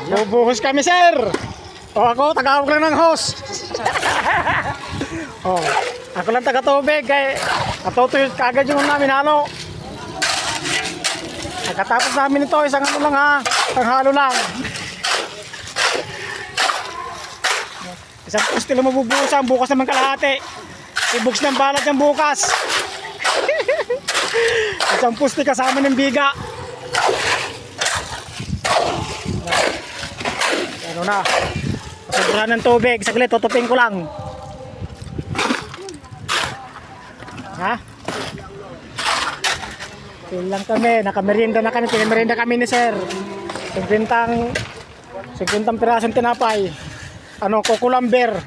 Bubuhos kami, sir. O ako, tagawag lang ng host. O, ako lang taga-tubig. Kaya natutuyot kagad yung namin halo. Pagkatapos namin ito, isang ano lang ha. Isang halo lang. Isang poste lang mabubuhusan. Bukas naman kalahati. Ibuks ng balat ng bukas. Isang poste kasama ng biga. Ano na, pasobrahan ng tubig. Saglit, tutupin ko lang. Ha? Pil lang kami, nakamerienda na kami. Pinamerienda kami ni sir. 50 pirasong tinapay. Ano, kukulamber.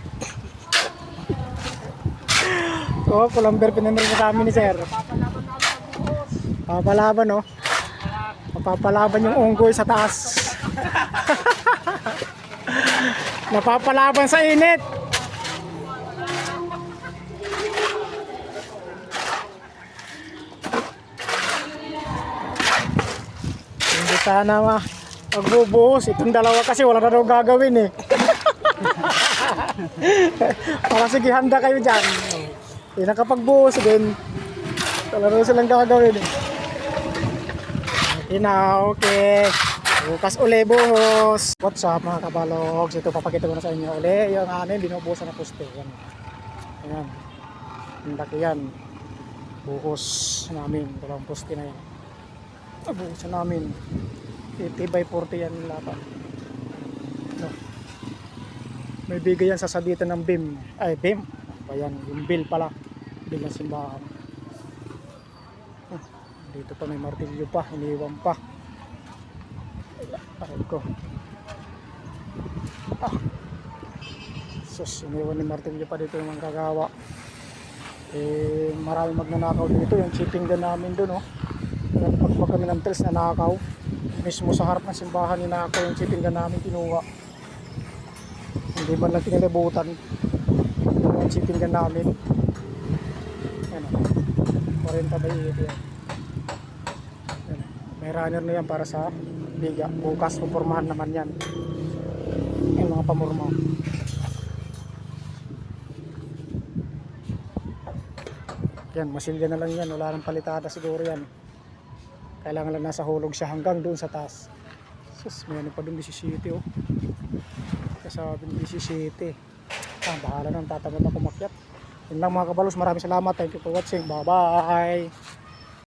Kukulamber pinamerienda kami ni sir. Papalaban, no? Papalaban yung unggoy sa taas. Napapalaban sa init. Hindi sana magbubuhos. Itong dalawa kasi wala na daw gagawin eh. Para sige, handa kayo dyan. Hindi nakapagbuhos din. Wala na silang gagawin eh. Okay. Bukas uli buhos. What's up mga kabalogs? Ito papakita ko na sa inyo uli yung amin binubuhusan na poste. Ayan. Ang laki yan. Buhos namin. Dalawang poste na yan. Buhusan namin. 80 by 40 yan lapat. No. May bigay yan sa sabitan ng beam. Ay beam. Ayan. Yung bill pala. Bill ng simbahan. Dito pa may martilyo pa. Iniwan pa. Aray ko. Sus, iniwan ni martilyo pa dito yung mga kagawa. Marami magnanakaw dito. Yung chipping gun namin dun, oh. Nagpagpag kami ng trails na nakaw. Mismo sa harap ng simbahan ninakaw yung chipping gun namin kinuha. Hindi man lang kinalibutan yung chipping gun namin. Yan, 40 by 80 yan. May runner na yan para sa biga. Bukas pupormahan naman yan. Yung mga pamurma. Yan, masilya na lang yan. Wala nang palitada siguro yan. Kailangan lang nasa hulog siya hanggang doon sa taas. Sus, may ano pa doon 17 oh. Kasabing 17. Bahala nang tatamad na kumakyat. Yun lang mga kabalos. Maraming salamat. Thank you for watching. Bye bye.